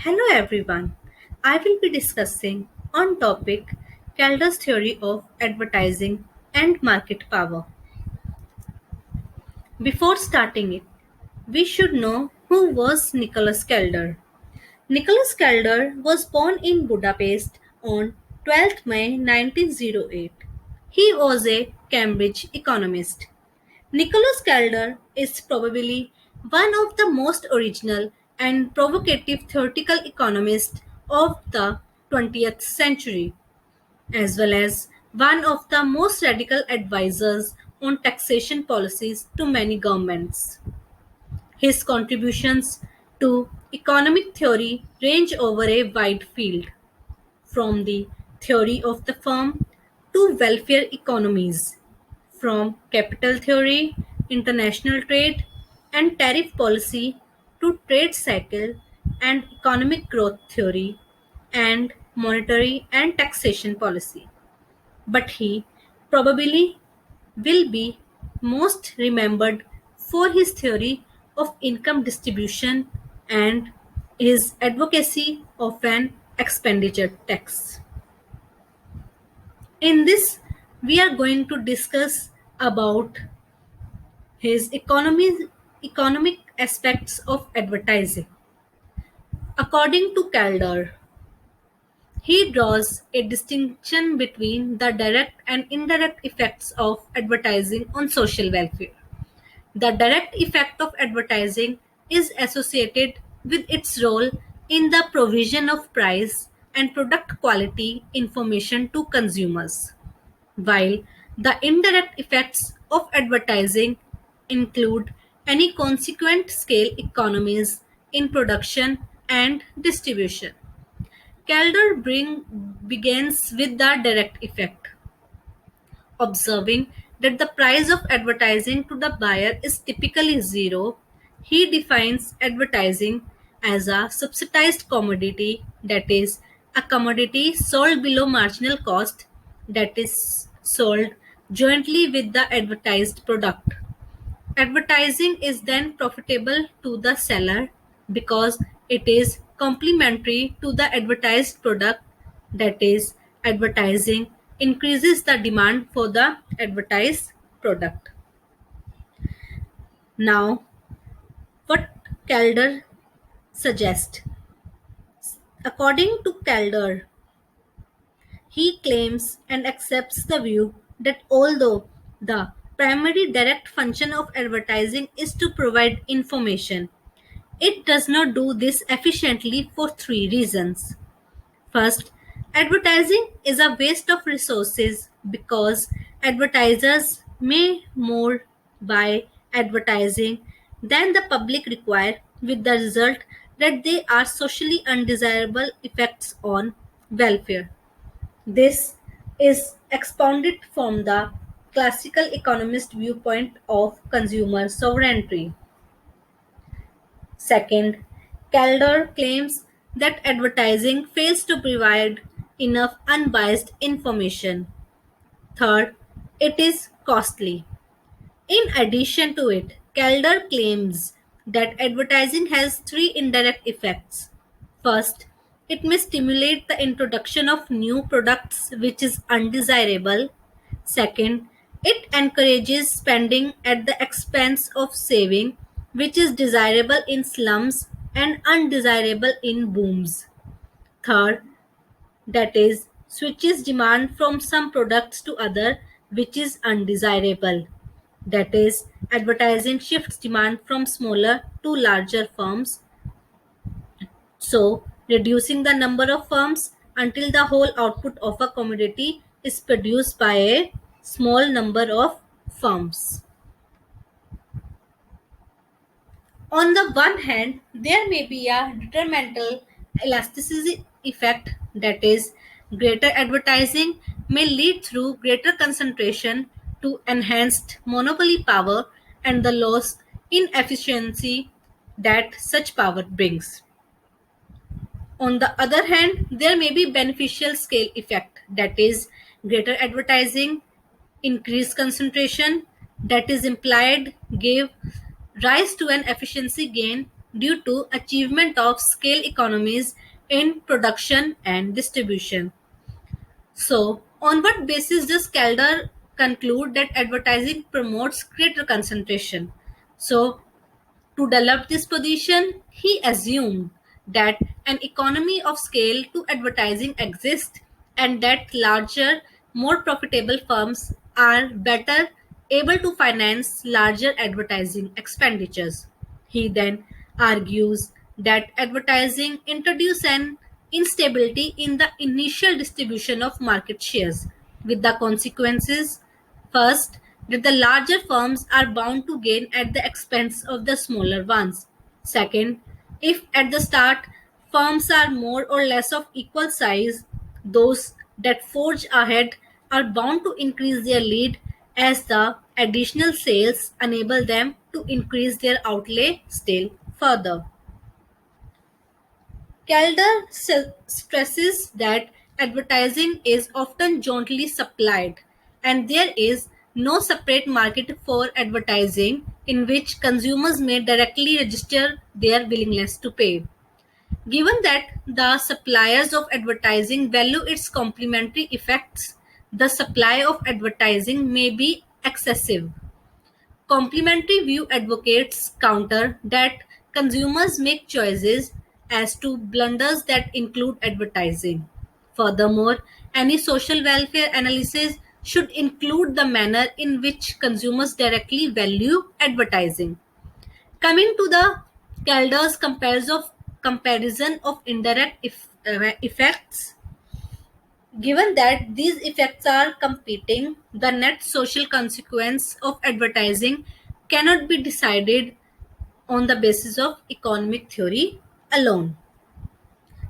Hello everyone. I will be discussing on topic Calder's theory of advertising and market power. Before starting it, we should know who was Nicholas Calder. Nicholas Calder was born in Budapest on 12th May 1908. He was a Cambridge economist. Nicholas Calder is probably one of the most original and provocative theoretical economists of the 20th century, as well as one of the most radical advisors on taxation policies to many governments. His contributions to economic theory range over a wide field, from the theory of the firm to welfare economies, from capital theory, international trade, and tariff policy to trade cycle and economic growth theory and monetary and taxation policy. But he probably will be most remembered for his theory of income distribution and his advocacy of an expenditure tax. In this, we are going to discuss about his economic aspects of advertising. According to Calder, he draws a distinction between the direct and indirect effects of advertising on social welfare. The direct effect of advertising is associated with its role in the provision of price and product quality information to consumers, while the indirect effects of advertising include any consequent scale economies in production and distribution. Begins with the direct effect, observing that the price of advertising to the buyer is typically zero. He defines advertising as a subsidized commodity, that is, a commodity sold below marginal cost, that is, sold jointly with the advertised product. Advertising is then profitable to the seller because it is complementary to the advertised product, that is, advertising increases the demand for the advertised product. Now, what Calder suggests. According to Calder, he claims and accepts the view that although the primary direct function of advertising is to provide information, it does not do this efficiently for three reasons. First, advertising is a waste of resources because advertisers may more buy advertising than the public require, with the result that they are socially undesirable effects on welfare. This is expounded from the classical economist viewpoint of consumer sovereignty. Second, Calder claims that advertising fails to provide enough unbiased information. Third, it is costly. In addition to it, Calder claims that advertising has three indirect effects. First, it may stimulate the introduction of new products, which is undesirable. Second, it encourages spending at the expense of saving, which is desirable in slums and undesirable in booms. Third, that is, switches demand from some products to other, which is undesirable. That is, advertising shifts demand from smaller to larger firms, so reducing the number of firms until the whole output of a commodity is produced by a small number of firms. On the one hand, there may be a detrimental elasticity effect, that is, greater advertising may lead through greater concentration to enhanced monopoly power and the loss in efficiency that such power brings. On the other hand, there may be beneficial scale effect, that is, greater advertising, increased concentration, that is implied, gave rise to an efficiency gain due to achievement of scale economies in production and distribution. So, on what basis does Calder conclude that advertising promotes greater concentration? So, to develop this position, he assumed that an economy of scale to advertising exists and that larger, more profitable firms are better able to finance larger advertising expenditures. He then argues that advertising introduces an instability in the initial distribution of market shares, with the consequences first, that the larger firms are bound to gain at the expense of the smaller ones. Second, if at the start firms are more or less of equal size, those that forge ahead are bound to increase their lead as the additional sales enable them to increase their outlay still further. Calder stresses that advertising is often jointly supplied, and there is no separate market for advertising in which consumers may directly register their willingness to pay. Given that the suppliers of advertising value its complementary effects, the supply of advertising may be excessive. Complementary view advocates counter that consumers make choices as to blunders that include advertising. Furthermore, any social welfare analysis should include the manner in which consumers directly value advertising. Coming to the Calder's comparison of indirect effects, given that these effects are competing, the net social consequence of advertising cannot be decided on the basis of economic theory alone.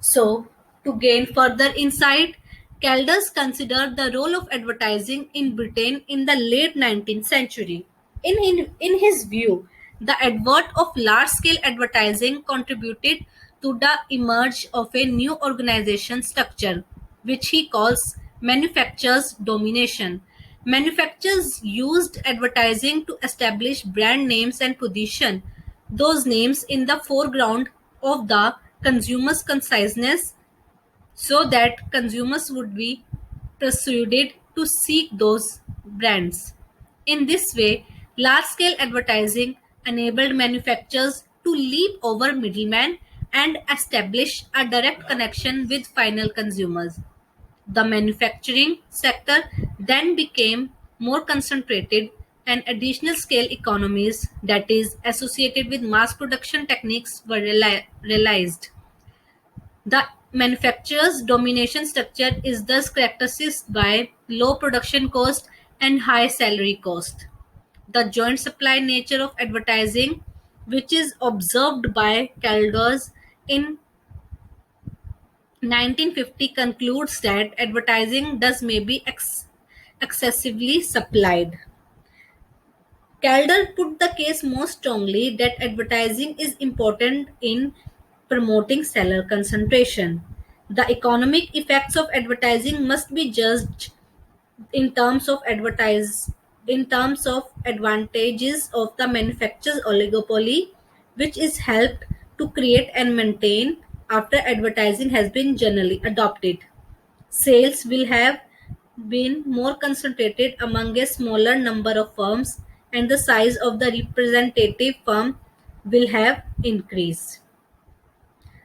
So, to gain further insight, Calders considered the role of advertising in Britain in the late 19th century. In his view, the advert of large scale advertising contributed to the emerge of a new organization structure, which he calls manufacturers domination. Manufacturers used advertising to establish brand names and position those names in the foreground of the consumer's consciousness so that consumers would be persuaded to seek those brands. In this way, large scale advertising enabled manufacturers to leap over middlemen and establish a direct connection with final consumers. The manufacturing sector then became more concentrated and additional scale economies that is associated with mass production techniques were realized. The manufacturer's domination structure is thus characterized by low production cost and high salary cost. The joint supply nature of advertising, which is observed by Calders in 1950, concludes that advertising thus may be excessively supplied. Calder put the case most strongly that advertising is important in promoting seller concentration. The economic effects of advertising must be judged in terms of advantages of the manufacturer's oligopoly, which is helped to create and maintain after advertising has been generally adopted. Sales will have been more concentrated among a smaller number of firms, and the size of the representative firm will have increased.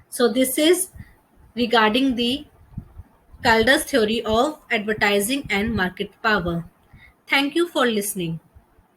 So, this is regarding the Calder's theory of advertising and market power. Thank you for listening.